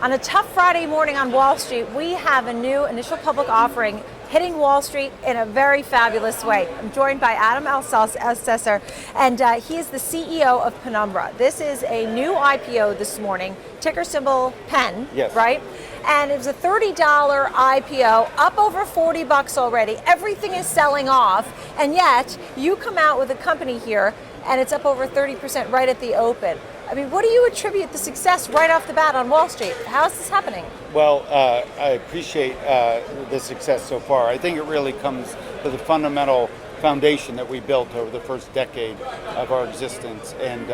On a tough Friday morning on Wall Street, we have a new initial public offering hitting Wall Street in a very fabulous way. I'm joined by Adam Elsesser, and he is the CEO of Penumbra. This is a new IPO this morning, ticker symbol PEN, yes. Right? And it was a $30 IPO, up over $40 already. Everything is selling off, and yet you come out with a company here, and it's up over 30% right at the open. I mean, what do you attribute the success right off the bat on Wall Street? How is this happening? Well, I appreciate the success so far. I think it really comes to the fundamental foundation that we built over the first decade of our existence. And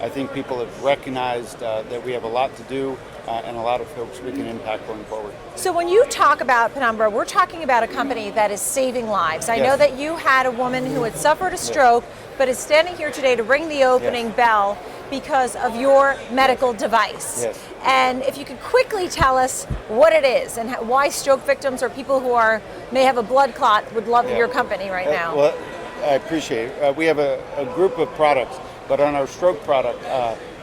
I think people have recognized that we have a lot to do and a lot of folks we can impact going forward. So when you talk about Penumbra, we're talking about a company that is saving lives. I Yes. know that you had a woman who had suffered a stroke, but is standing here today to ring the opening bell because of your medical device. Yes. And if you could quickly tell us what it is and why stroke victims or people who may have a blood clot would love your company right now. Well, I appreciate it. We have a group of products, but on our stroke product,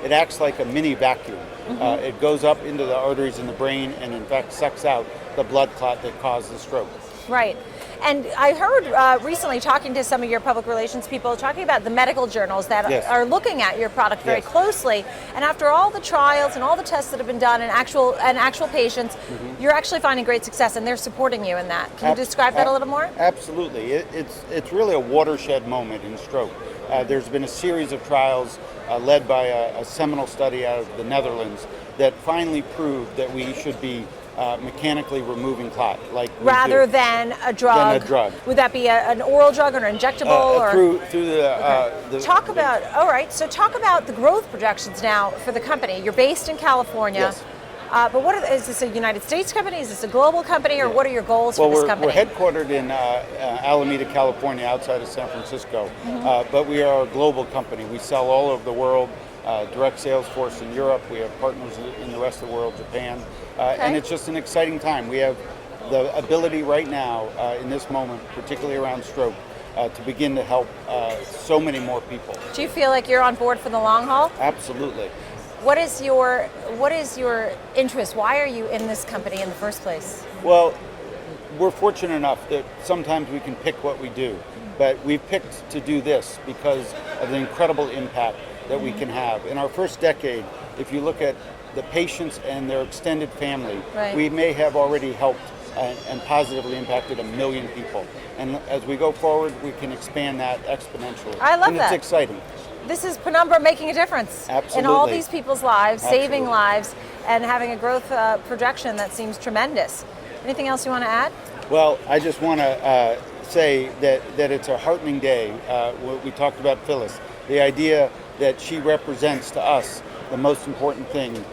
it acts like a mini vacuum. It goes up into the arteries in the brain and in fact sucks out the blood clot that caused the stroke. Right. And I heard recently talking to some of your public relations people talking about the medical journals that are looking at your product very closely. And after all the trials and all the tests that have been done and actual patients, you're actually finding great success and they're supporting you in that. Can you describe that a little more? Absolutely. It's really a watershed moment in stroke. There's been a series of trials led by a seminal study out of the Netherlands that finally proved that we should be mechanically removing clot, like rather than a drug. Than a drug. Would that be an oral drug or an injectable? Through the talk about all right. So talk about the growth projections now for the company. You're based in California. Yes. But is this a United States company? Is this a global company, or what are your goals for this company? We're headquartered in Alameda, California, outside of San Francisco. But we are a global company. We sell all over the world. Direct sales force in Europe. We have partners in the rest of the world, Japan. And it's just an exciting time. We have the ability right now, in this moment, particularly around stroke, to begin to help so many more people. Do you feel like you're on board for the long haul? Absolutely. What is your interest? Why are you in this company in the first place? Well, we're fortunate enough that sometimes we can pick what we do, but we've picked to do this because of the incredible impact that we can have. In our first decade, if you look at the patients and their extended family, we may have already helped and positively impacted 1 million people. And as we go forward, we can expand that exponentially. I love that. It's exciting. This is Penumbra making a difference in all these people's lives, saving lives, and having a growth projection that seems tremendous. Anything else you want to add? Well, I just want to say that it's a heartening day. We talked about Phyllis. The idea that she represents to us the most important thing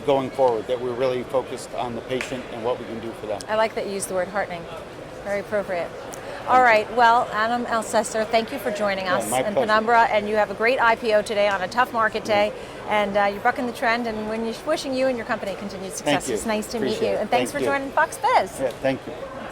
going forward, that we're really focused on the patient and what we can do for them. I like that you used the word heartening. Very appropriate. All right, well, Adam Elsesser, thank you for joining us in Penumbra, and you have a great IPO today on a tough market day, and you're bucking the trend, and wishing you and your company continued success. Thank you. It's nice to meet Appreciate you, it. and thanks for joining Fox Biz. Yeah, thank you.